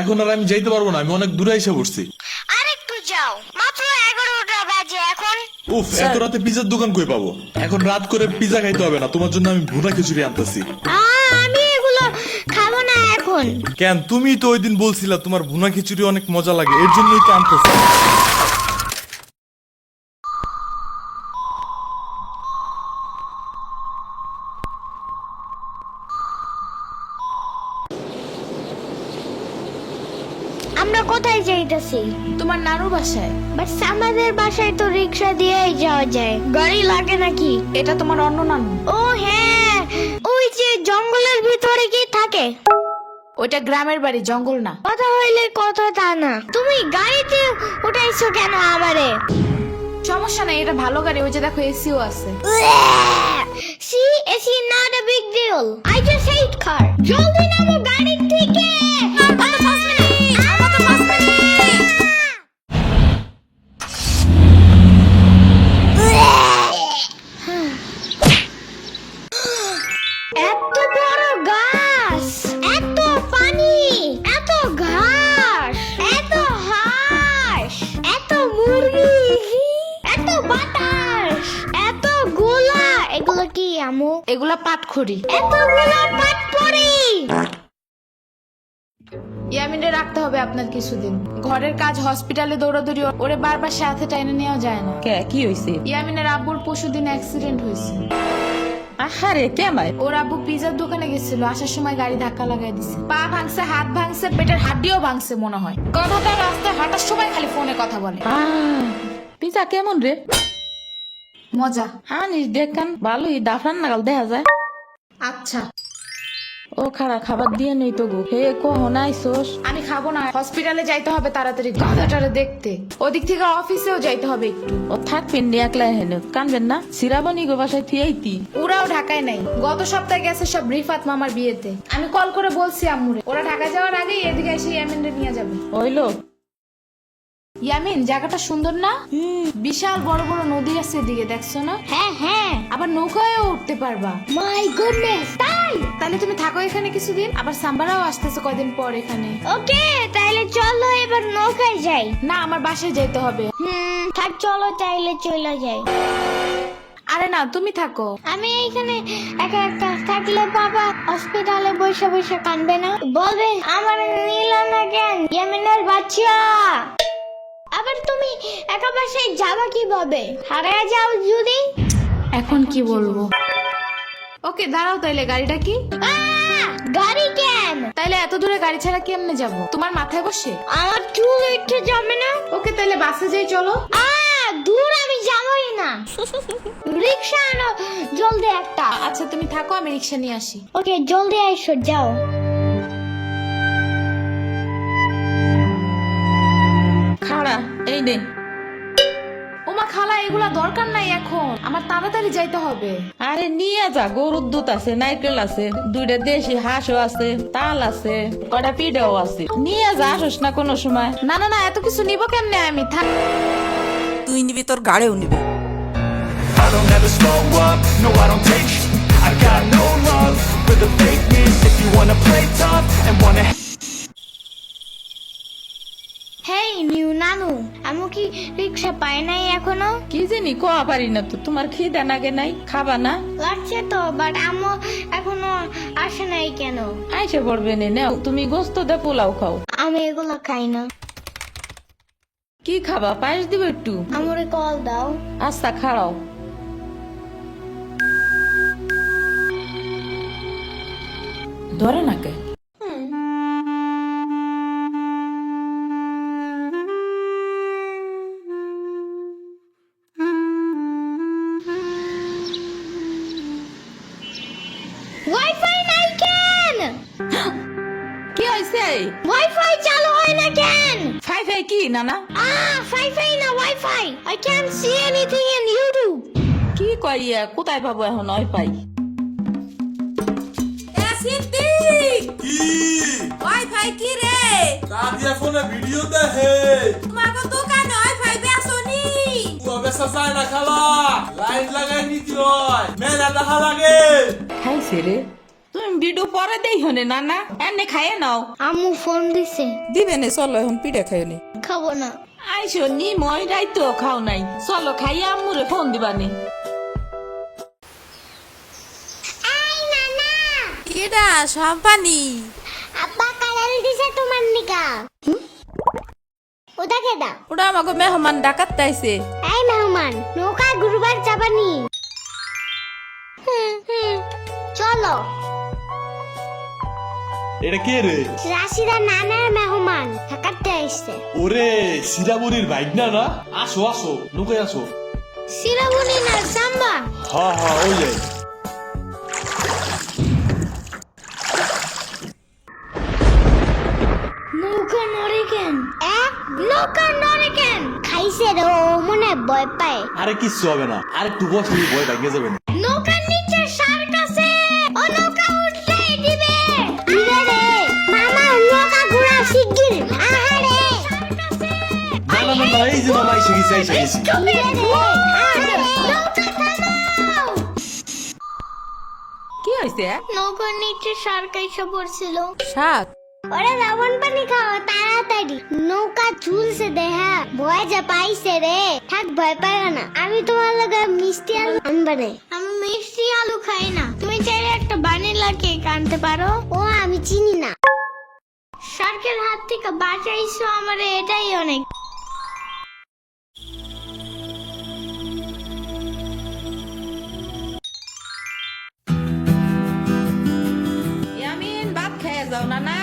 এখন আর আমি যাইতে পারবো না, আমি অনেক দূরে এসে পড়ছি। আরেকটু যাও, মাত্র 11টা বাজে এখন। উফ, এত রাতে পিজার দোকান কই পাবো? এখন রাত করে পিজা খাইতে হবে না, তোমার জন্য আমি ভুনা খিচুড়ি আনতেছি। আমি এগুলো খাবো না এখন। কেন? তুমি তো ওই দিন বলছিলা তোমার ভুনা খিচুড়ি অনেক মজা লাগে, এর জন্যই তো আনতেছি। আমরা কোথায় যাইতেছি? তোমার নানুর বাসায়। বাট আমাদের বাসায় তো রিক্সা দিয়েই যাওয়া যায়, গাড়ি লাগে নাকি? এটা তোমার অন্য নানু। ও হ্যাঁ, ওই যে জঙ্গলের ভিতরে কি থাকে? ওইটা গ্রামের বাড়ি, জঙ্গল না। কথা হইলে কথা তা না, তুমি গাড়িতে উঠাইছো কেন আমারে? সমস্যা নাই, এটা ভালো গাড়ি, ওই যে দেখো এসিও আছে। See, it's not a big deal. I just hate car. জলদি নামো গাড়ি থেকে। এত বড় গাছ, এত পানি, এত ঘাস, এত হাঁস, এত মুরগি, এত বাতাস, এত গোলা। এগুলো কি আমু? এগুলা পাটখড়ি। এতগুলো পাট পড়ি। ইয়ামিনে রাখতে হবে আপনার কিছুদিন। ঘরের কাজ, হসপিটালে দৌড়াদৌড়ি, ওরে বারবার সাথে টাইনে নেওয়া যায় না। কি হয়েছে? ইয়ামিনের আব্বুর পরশুদিন অ্যাক্সিডেন্ট হয়েছে। আহারে কেমাই? ওর আব্বু পিজার দোকানে গেছিল, আসার সময় গাড়ি ধাক্কা লাগাই দিছে। পা ভাঙছে, হাত ভাঙছে, পেটের হাড্ডিও ভাঙছে মনে হয়। কথাটা রাস্তায় হাঁটার সময় খালি ফোনে কথা বলে। পিজা কেমন রে? মজা। আনিস দেখান, ভালোই দাফরান নাগাল দেখা যায়। আচ্ছা, ও খারা খাবার দিয়ে নেই তো গো। হে কখন আইসোস? আমি খাবো না, হসপিটালে যাইতে হবে তাড়াতাড়ি গাধাটারে দেখতে। ওদিক থেকে অফিসেও যাইতে হবে একটু। ও থাকবেন নি একলা হেন, কানবেন না? সিরাবনি গো বাসায় থিয়াইতি। ওরাও ঢাকায় নাই, গত সপ্তাহে গেছে সব রিফাত মামার বিয়েতে। আমি কল করে বলছি আম্মুরে, ওরা ঢাকা যাওয়ার আগেই এদিকে এসে ইয়ামিনরে নিয়ে যাবে। ওইলো ইয়ামিন, জায়গাটা সুন্দর না? বিশাল বড় বড় নদী আছে এদিকে, দেখছো না? হ্যাঁ হ্যাঁ, আবার নৌকায়ও উঠতে পারবা। মাই গুডনেস, তাই? তাহলে তুমি থাকো এখানে কিছুদিন, আবার সাম্বারাও আসতেছে কয়দিন পর এখানে। ওকে, তাইলে চলো এবার নৌকায় যাই। না, আমার বাসায় যাইতে হবে। থাক, চলো তাইলে চলে যাই। আরে না, তুমি থাকো। আমি এইখানে একা একা থাকলে বাবা হসপিটালে বসে বসে কানবে না? বলবে আমার নিল না কেন ইয়ামিনের বাচ্চা। আবার তুমি একা বাসায় যাবা কিভাবে? হারিয়ে যাও যদি। এখন কি বলবো? ওকে দাঁড়াও, তাইলে গাড়িটা কি? গাড়ি কেন? তাইলে এত দূরে গাড়ি ছাড়া কেমনে যাব? তোমার মাথায় বসে? আমার চুল উঠে যাবে না? ওকে, তাইলে বাসে যাই, চলো। দূর আমি যাবই না। রিক্সা আনো জলদি একটা। আচ্ছা তুমি থাকো, আমি রিক্সা নিয়ে আসি। ওকে, জলদি আইসো, যাও। খাড়া এই নে। ওমা খালা, এগুলা দরকার নাই এখন, আমার তাড়াতাড়ি যাইতে হবে। আরে নিয়ে যা, গরুর দুধ আছে, নারকেল আছে, দুইটা দেশি হাঁসও আছে, তাল আছে, কয়টা পিঠাও আছে। নিয়ে যা, আসোস না কোনো সময়? না না না, এত কিছু নিব কেমনে আমি? থাক। তুই নিবি, তোর গাড়িও নিবি। I don't ever slow up, no I don't take sh- I got no love for the fakeness. If you wanna play tough and wanna hey new নানু, আমি কি রিক্সা পাই নাই এখনো? কি জানি কোয়া পারি না তো। তোমার খিদে নাগে নাই? খাবা না? লাগছে তো, বাট আমু এখনো আসে নাই কেন? আইসে পড়বে নে, নাও তুমি গোস্ত দে পোলাও খাও। আমি এগুলো খাই না। কি খাবা? পায়েস দিব একটু? আমরে কল দাও। আচ্ছা খাড়াও। ধরে নাকে। ওয়াইফাই নাই কেন? কি হয়েছে? ওয়াইফাই চালু হয় না কেন? ফাই ফাই কি নানা? ওয়াইফাই না, wifi. I can't see anything in YouTube. কি কইয়া কোথায় পাবো এখন ওয়াইফাই? ওয়াইফাই কি রে? দাদিয়া ফোনে ভিডিও দেখে। তোমাকে দোকানে ওয়াইফাই বেসনি? ও বেসা চায় না খালা, লাইন লাগাই নিতি লয়, মেলা দেখা লাগে। খাইছে রে। তুমি ভিডিও পরে দেই হনে নানা এনে খাইয়ে নাও। আম্মু ফোন দিছে। দিবে নে চলো এখন পিঠা খাই নি। খাবো না। আইসো নি মই রাইতো খাও নাই, চলো খাইয়া আম্মুরে ফোন দিবানি। এই নানা, কেডা সম্পানি? আব্বা কালাল দিছে তোমার নিকা। ওটা কেডা? ওটা আমাকে মেহমান ডাকাত তাইছে। এই মেহমান, নৌকা ঘুরবার যাবানি? চলো। এটা কে রে? রাশিদা নানার মেহমান থাকাতে আসছে। ওরে সিরাবুরির বাইক না না, আসো আসো নৌকায় আসো। সিরাবুনি না সাম্বা। হ্যাঁ হ্যাঁ ওই যাই। নৌকা নড়ে কেন? নৌকা নড়ে কেন? খাইছে রে, ও মনে ভয় পায়। আরে কিচ্ছু হবে না, আরে একটু বসে ভয় ভাঙে যাবে না। নৌকার নিচে শার্ক আছে, ও নৌকা উঠতেই দিবে। দিবে রে, মামা নৌকা ঘোরা শিগগির। আহারে শার্ক আছে। না না না না, এই যে মামা এসে গেছে এসে গেছে। দিবে রে, আহারে নৌকা থামাও। কি হয়েছে? নৌকার নিচে শার্ক এসে পড়ছিল। শাক ওরে লবণ পানি খাও তাড়াতাড়ি, নৌকা ঝুলছে দেহা, ভয় যা পাইছে রে। থাক ভয় পায় না, আমি তোমার লগে মিষ্টি আলু আনবানে। আমি মিষ্টি আলু খাই না, তুমি চাইলে একটা ভ্যানিলা কেক আনতে পারো। ও আমি চিনি না। শার্কের হাত থেকে বাঁচাইছো আমারে, এটাই অনেক। ইয়ামিন ভাত খেয়ে যাও নানা।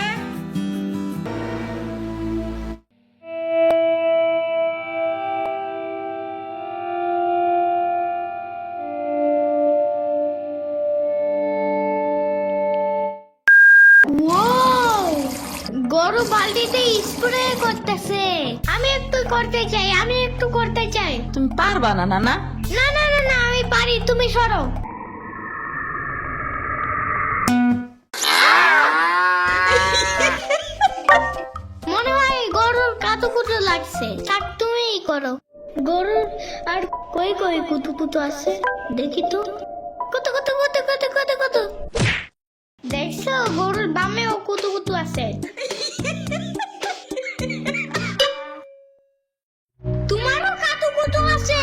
গরু বালতিতে স্প্রে করতেছে। আমি একটু করতে চাই, আমি একটু করতে চাই। তুমি পারবা না নানা? না না না না, আমি পারি, তুমি সরো। মনে হয় গরুর কাতুকুতু লাগছে, থাক তুমিই করো। গরুর আর কই কই কুতুকুতু আছে দেখি তো। কত কত কত কত কত কত, দেখছো গরুর বামেও কুতুকুতু আছে। তোমারও কাতুকুতু আছে।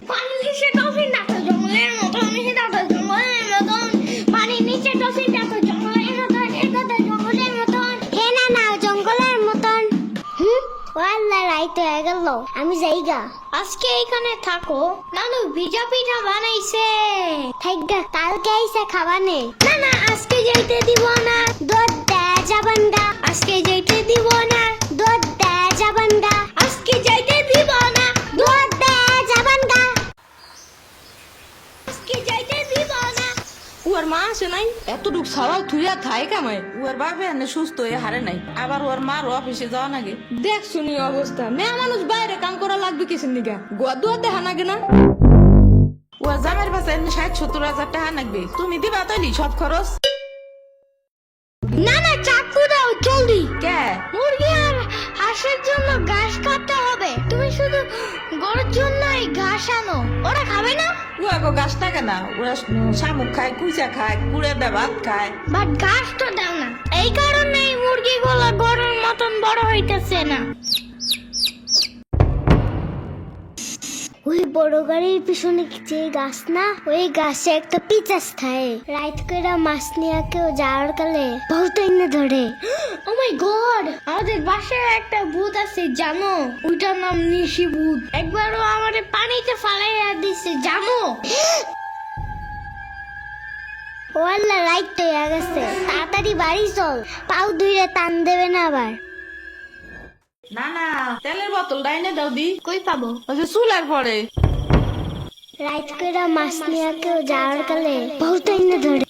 পানির নিচে ডলফিন ডাকো জঙ্গলের মতো, নিচে ডাকো জঙ্গলের মতন। পানির নিচে ডলফিন ডাকো জঙ্গলের মতন, এ কথা জঙ্গলের মতন। হে না না জঙ্গলের মতন। ওয়াল্লা রাইত হয়ে গেল, আমি যাইগা। আজকে এখানে থাকো, নানু ভিজা পিঠা বানাইছে। থাইগা কালকে আইসা খাবানে। না না আজকে যাইতে দিব না, দুধ দেয়া যাবেন না। আজকে যাইতে দিব না, দুধ দেয়া যাবেন না। আজকে যাইতে দিব না, দুধ দেয়া যাবেন না। আজকে যাইতে দিব না। ওর মা আসে নাই, এতটুক ছাড়াও থুইয়া খাই কামাই। ওর বাবা এনে সুস্থ হয়ে হারে নাই, আবার ওর মার অফিসে যাওয়া নাগে। দেখ শুনি অবস্থা, মেয়ে মানুষ বাইরে কাম করা লাগবে কিসের নিগা? গোয়া দুয়া দেখা নাগে না? ওর জামের পাশে 60-70 হাজার টাকা লাগবে, তুমি দিবা তৈরি সব খরচ? না না চাকু দাও জলদি। কে? মুরগি আর হাঁসের জন্য ঘাস কাটতে হবে, তুমি শুধু গরুর জন্য এই ঘাস আনো। ওরা খাবে না? ও আগো গাছ থাকে না, ওরা শামুক খায়, কুচা খায়, কুড়ে দে ভাত খায়। বাট ঘাস তো দাও না, এই কারণে এই মুরগিগুলো গরুর মতন বড় হইতেছে না। ওই বড় গাড়ির পিছনে যে গাছ না, ওই গাছে একটা পিচাস থাকে। রাইত করে মাছ নিয়ে কেউ যাওয়ার কালে বহুত এনে ধরে। ও মাই গড, আমাদের বাসায় একটা ভূত আছে জানো? ওইটার নাম নিশি ভূত। একবারও আমাদের পানিতে ফালাইয়া দিছে জানো? ওয়াল্লা রাইট তো হয়ে গেছে, তাড়াতাড়ি বাড়ি চল, পাও ধুইরে টান দেবে না আবার। না না তেলের বোতল ডাইনে দাও দি। কই পাবো? ওই যে চুলার পরে। রাইত করে মাছ নিয়ে কেউ যাওয়ার কালে বহুত এনে ধরে।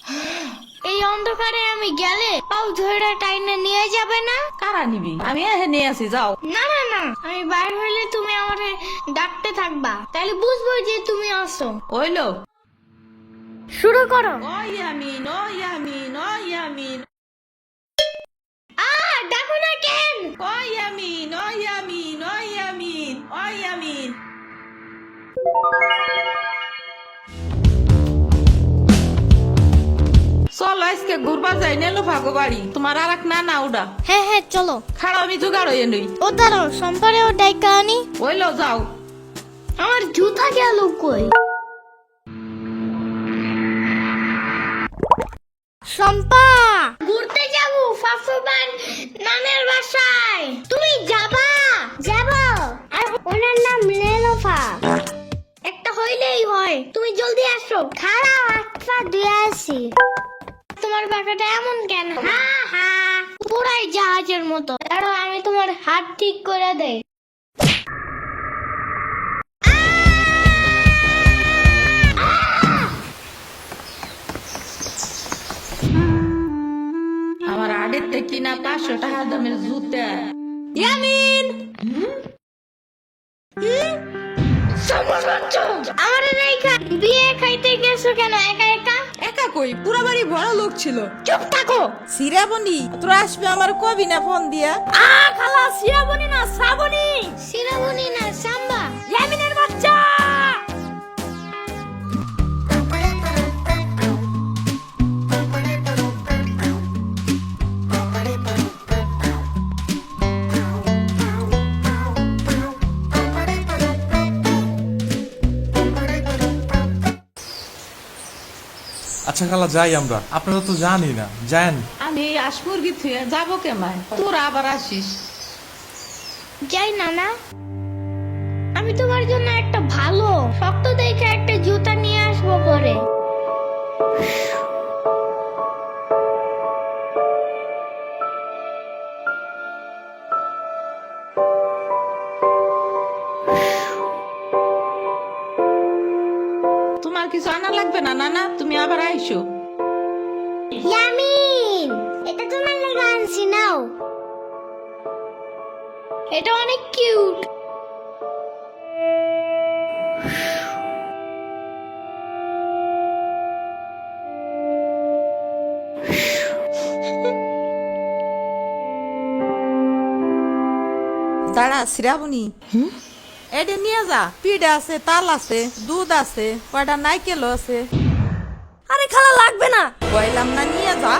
এই অন্ধকারে আমি গেলে পাও ধরে টাইনে নিয়ে যাবে না? কারা নিবি? আমি নিয়ে আসি, যাও। না না না, আমি বাইরে হইলে তুমি আমারে ডাকতে থাকবা, তাহলে বুঝবো যে তুমি আসো। ওইলো শুরু করো। ও ইয়ামিন, ও ইয়ামিন, ও ইয়ামিন, ডাকো না কেন? ও ইয়ামিন, ও ইয়ামিন, ও ইয়ামিন, ও ইয়ামিন। চলো আজকে ঘুরবা যাই নেলো ভাগো বাড়ি তোমার আর এক না উডা হ্যাঁ হ্যাঁ চলো। খাড়া আমি জোগাড় হয়ে নই ও দাঁড়াও, সম্পারেও ডাইকা আনি। ওইলো যাও। আমার জুতা গেল কই? শম্পা, ঘুরতে যাব ফাফুবান নানের বাসায়। তুমি যাবা? যাব। আর ওনার নাম লেলোফা। একটা হইলেই হয়, তুমি জলদি আসো। খারাপ আটটা দিয়ে আসি। তোমার বাঁকাটা এমন কেন? হা হা, পুরাই জাহাজের মতো। দাঁড়াও, আমি তোমার হাত ঠিক করে দেই। আমার আডের থেকে কিনা 500 টাকা দামের জুতা। ইয়ামিন আমার রেখা বিয়ে খাইতে গেছো কেন একা একা? একা কই, পুরা বাড়ি বড় লোক ছিল। চুপ থাকো। সিরাবনি তোরা আসবে আমার কবি না ফোন দিয়া? খালা সিরাবনি না শ্রাবণী। সিরাবনি না সাম্বা। ইয়ামিনের বাচ্চা। আচ্ছা খালা যাই আমরা, আপনারা তো জানি না, যান। আমি আসমুরগি থুয়ে যাবো কেমায়, তোরা আবার আসিস। যাই নানা, আমি তোমার জন্য একটা ভালো শক্ত দেখে একটা জুতা নিয়ে আসবো পরে। তোমার কিছু আনা লাগবে না নানা, তুমি আবার আইসো। ইয়ামিন, এটা তোমার লাগা আনছি, নাও। এটা অনেক কিউট। দাঁড়া সিরাবনি, এটা নিয়ে যা। পিঠা আছে, তাল আছে, দুধ আছে, কয়টা নাইকেল আছে। আরে খালা লাগবে না। কইলাম না নিয়ে যা।